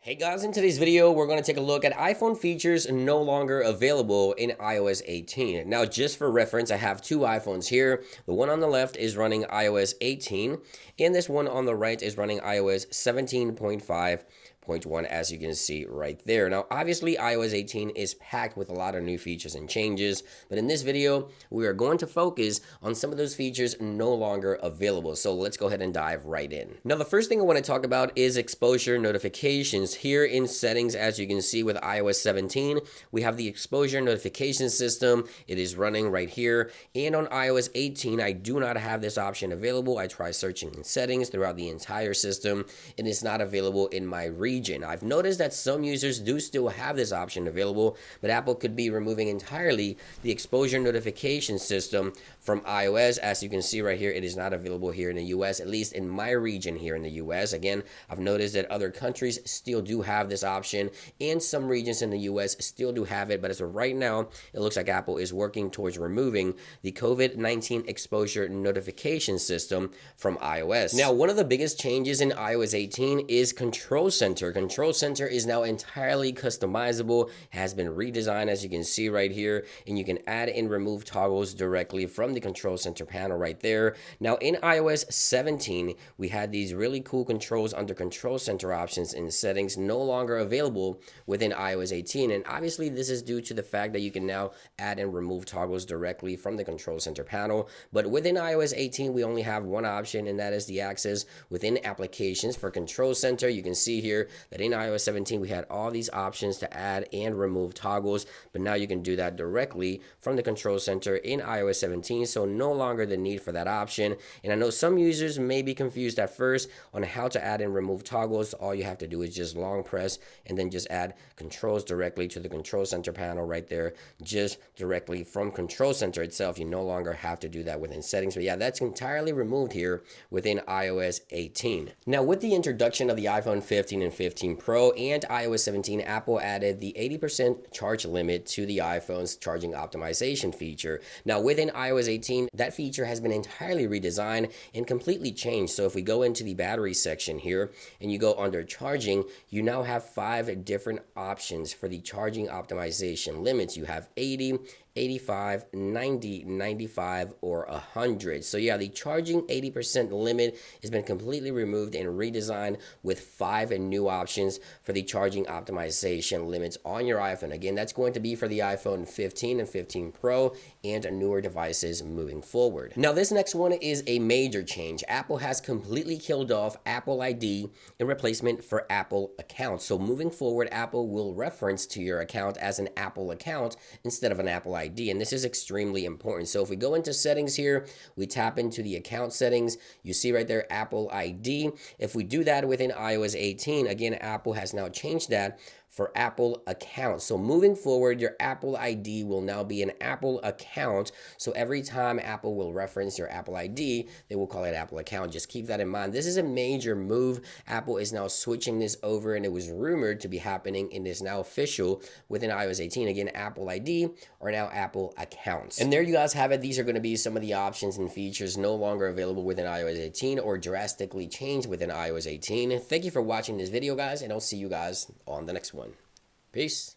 Hey guys, in today's video, we're going to take a look at iPhone features no longer available in iOS 18. Now, just for reference, I have two iPhones here. The one on the left is running iOS 18, and this one on the right is running iOS 17.5.1, as you can see right there. Now, obviously, iOS 18 is packed with a lot of new features and changes, but in this video, we are going to focus on some of those features no longer available. So let's go ahead and dive right in. Now, the first thing I want to talk about is exposure notifications. Here in settings, as you can see with iOS 17, we have the exposure notification system. It is running right here. And on iOS 18, I do not have this option available. I try searching in settings throughout the entire system, and it's not available in my region. I've noticed that some users do still have this option available, but Apple could be removing entirely the exposure notification system from iOS. As you can see right here, it is not available here in the US, at least in my region here in the US. Again, I've noticed that other countries still do have this option, and some regions in the US still do have it, but as of right now, it looks like Apple is working towards removing the COVID-19 exposure notification system from iOS. Now, one of the biggest changes in iOS 18 is Control Center. Control Center is now entirely customizable, has been redesigned, as you can see right here, and you can add and remove toggles directly from the Control Center panel right there. Now, in iOS 17, we had these really cool controls under Control Center options in settings no longer available within iOS 18, and obviously this is due to the fact that you can now add and remove toggles directly from the Control Center panel. But within iOS 18, we only have one option, and that is the access within applications for Control Center. You can see here that in iOS 17 we had all these options to add and remove toggles, but now you can do that directly from the Control Center in iOS 17, so no longer the need for that option. And I know some users may be confused at first on how to add and remove toggles. All you have to do is just long press and then just add controls directly to the Control Center panel right there, just directly from Control Center itself. You no longer have to do that within settings. But yeah, that's entirely removed here within iOS 18. Now, with the introduction of the iPhone 15 and 15 Pro and iOS 17, Apple added the 80% charge limit to the iPhone's charging optimization feature. Now, within iOS 18, that feature has been entirely redesigned and completely changed. So if we go into the battery section here and you go under charging, you now have 5 different options for the charging optimization limits. You have 80, 85, 90, 95, or 100. So yeah, the charging 80% limit has been completely removed and redesigned with 5 new options for the charging optimization limits on your iPhone. Again, that's going to be for the iPhone 15 and 15 Pro and newer devices moving forward. Now, this next one is a major change. Apple has completely killed off Apple ID in replacement for Apple accounts. So moving forward, Apple will reference to your account as an Apple account instead of an Apple ID. And this is extremely important. So if we go into settings here, we tap into the account settings, you see right there Apple ID. If we do that within iOS 18, again, Apple has now changed that for Apple accounts. So moving forward, your Apple ID will now be an Apple account. So every time Apple will reference your Apple ID, they will call it Apple account. Just keep that in mind. This is a major move. Apple is now switching this over, and it was rumored to be happening, and is now official within iOS 18. Again, Apple ID are now Apple accounts. And there you guys have it. These are going to be some of the options and features no longer available within iOS 18 or drastically changed within iOS 18. Thank you for watching this video, guys, and I'll see you guys on the next one. Peace.